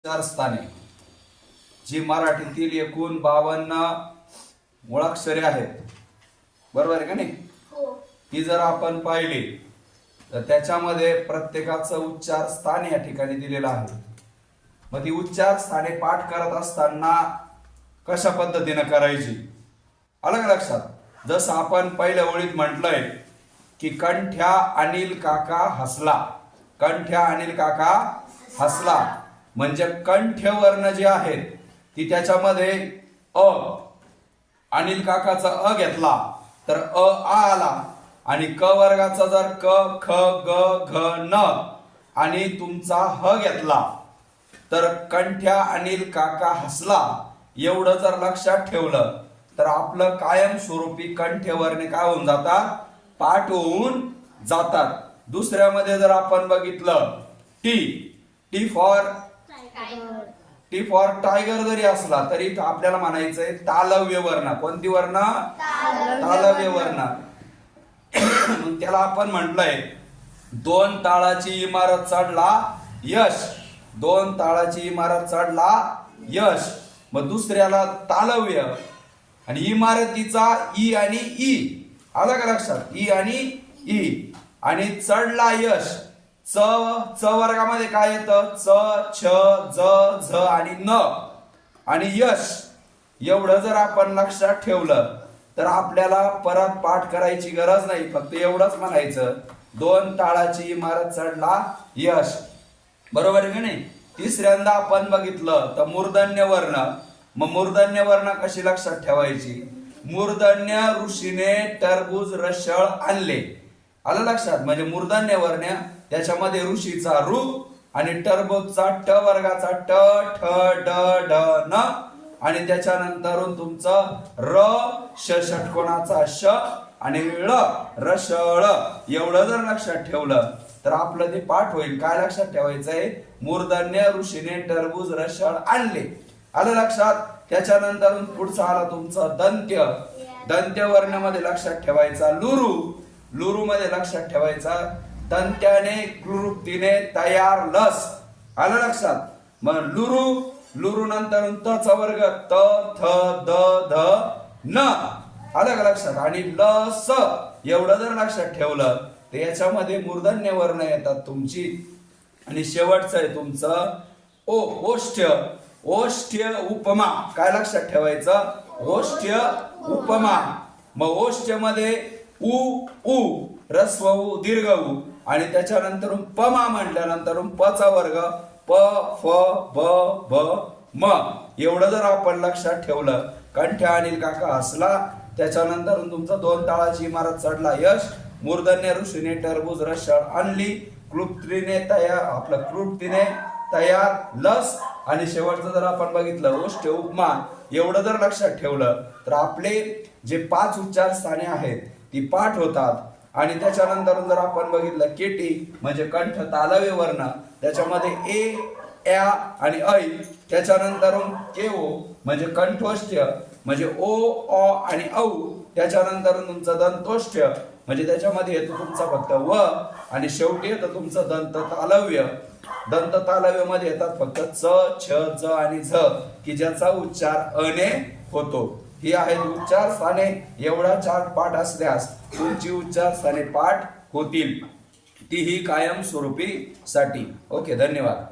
चार स्थाने जी मराठीतील एकूण 52 मुळाक्षरे आहेत, बरोबर आहे का नाही? ती जर आपण पाहिली तर त्याच्यामध्ये प्रत्येकाचं उच्चार स्थान या ठिकाणी दिलेलं आहे. मग ती उच्चार स्थाने पाठ करत असताना कशा पद्धतीने करायची आलं का लक्षात? जसं आपण पहिल्या ओळीत म्हटलंय की कंठ्या अनिल काका हसला, कंठ्या अनिल काका हसला, म्हणजे कंठ्यवर्ण जे आहेत ती त्याच्यामध्ये अ, अनिल काकाचा अ घेतला तर आ आला, आणि क वर्गाचा जर क ख ग घ न आणि तुमचा ह घेतला तर कंठ्या अनिल काका हसला एवढं जर लक्षात ठेवलं तर आपलं कायमस्वरूपी कंठ्यवर्णे काय होऊन जातात, पाठ होऊन जातात. दुसऱ्यामध्ये जर आपण बघितलं टी, टी फॉर टायगर जरी असला तरी आपल्याला म्हणायचंय तालव्य वर्ण. कोणती वर्ण? तालव्य वर्ण. मग त्याला आपण म्हटलंय 2 ताळाची इमारत चढला यश, 2 ताळाची इमारत चढला यश. मग दुसऱ्याला तालव्य आणि इमारतीचा ई आणि ई आलं का लक्षात? ई आणि ई. आणि चढला यश, च वर्गामध्ये काय येतं? च छ ज झ आणि न आणि यश. एवढं जर आपण लक्षात ठेवलं तर आपल्याला परत पाठ करायची गरज नाही, फक्त एवढंच म्हणायचं 2 ताळाची इमारत चढला यश, बरोबर आहे का नाही? तिसऱ्यांदा आपण बघितलं तर मूर्धन्य वर्ण. मग मूर्धन्य वर्ण कशी लक्षात ठेवायची? मूर्धन्य ऋषीने टरबूज रसळ आणले, आलं लक्षात? म्हणजे मूर्धन्य वर्ण त्याच्यामध्ये ऋषीचा ऋ आणि टरबूजचा ट वर्गाचा ट ठ ड ड न आणि त्याच्यानंतर तुमचं र ष षटकोनाचा श आणि ळ रसळ. एवढं जर लक्षात ठेवलं तर आपलं ते पाठ होईल. काय लक्षात ठेवायचंय? मूर्धन्य ऋषीने टरबूज रसळ आणले, आलं लक्षात? त्याच्यानंतर पुढचा आला तुमचा दंत्य. दंत्य वर्णामध्ये लक्षात ठेवायचा लुरू, लुरू मध्ये लक्षात ठेवायचा दंत्याने क्लृप्तीने तयार लस, आलं लक्षात? मग लुरू, लुरू नंतर त चा वर्ग त थ द ध न, आलं का लक्षात? आणि ल स एवढं जर लक्षात ठेवलं तर याच्यामध्ये मूर्धन्य वर्ण येतात तुमची. आणि शेवटचं आहे तुमचं ओ, ओष्ठ्य. ओष्ठ्य उपमा. काय लक्षात ठेवायचं? ओष्ठ्य उपमा. मग ओष्ठ्य मध्ये उ उ रस्व उ दीर्घ उ आणि त्याच्यानंतर पमा म्हटल्यानंतर प चा वर्ग प फ ब भ म. एवढं जर आपण लक्षात ठेवलं, कंठ्या अनिल काका हसला, त्याच्यानंतर तुमचं 2 ताळाची इमारत चढला यश, मूर्धन्य ऋषीने टरबूज रसळ आणली, क्लृप्तीने तयार आपलं क्लृप्तीने तयार लस आणि शेवटचं जर आपण बघितलं ओष्ठ्य उपमा. एवढं जर लक्षात ठेवलं तर आपले जे 5 उच्चार स्थाने आहेत ती पाठ होतात. आणि त्याच्यानंतर जर आपण बघितलं केटी म्हणजे कंठ तालव्य वर्ण, त्याच्यामध्ये ए या आणि ऐ, त्याच्यानंतर केओ म्हणजे कंठोष्ठ्य म्हणजे ओ अ आणि औ, त्याच्यानंतर तुमचं दंतोष्ठ्य म्हणजे त्याच्यामध्ये येतो तुमचा फक्त व आणि शेवटी येतं तुमचं दंत तालव्य. दंत तालव्य मध्ये येतात फक्त च छ ज आणि झ की ज्याचा उच्चार अने होतो. ही आहेत उच्चार स्थाने. एवढा 4 पाठ असल्यास तुमची उच्चार स्थाने पाठ होतील, तीही कायम स्वरूपी साठी. ओके, धन्यवाद.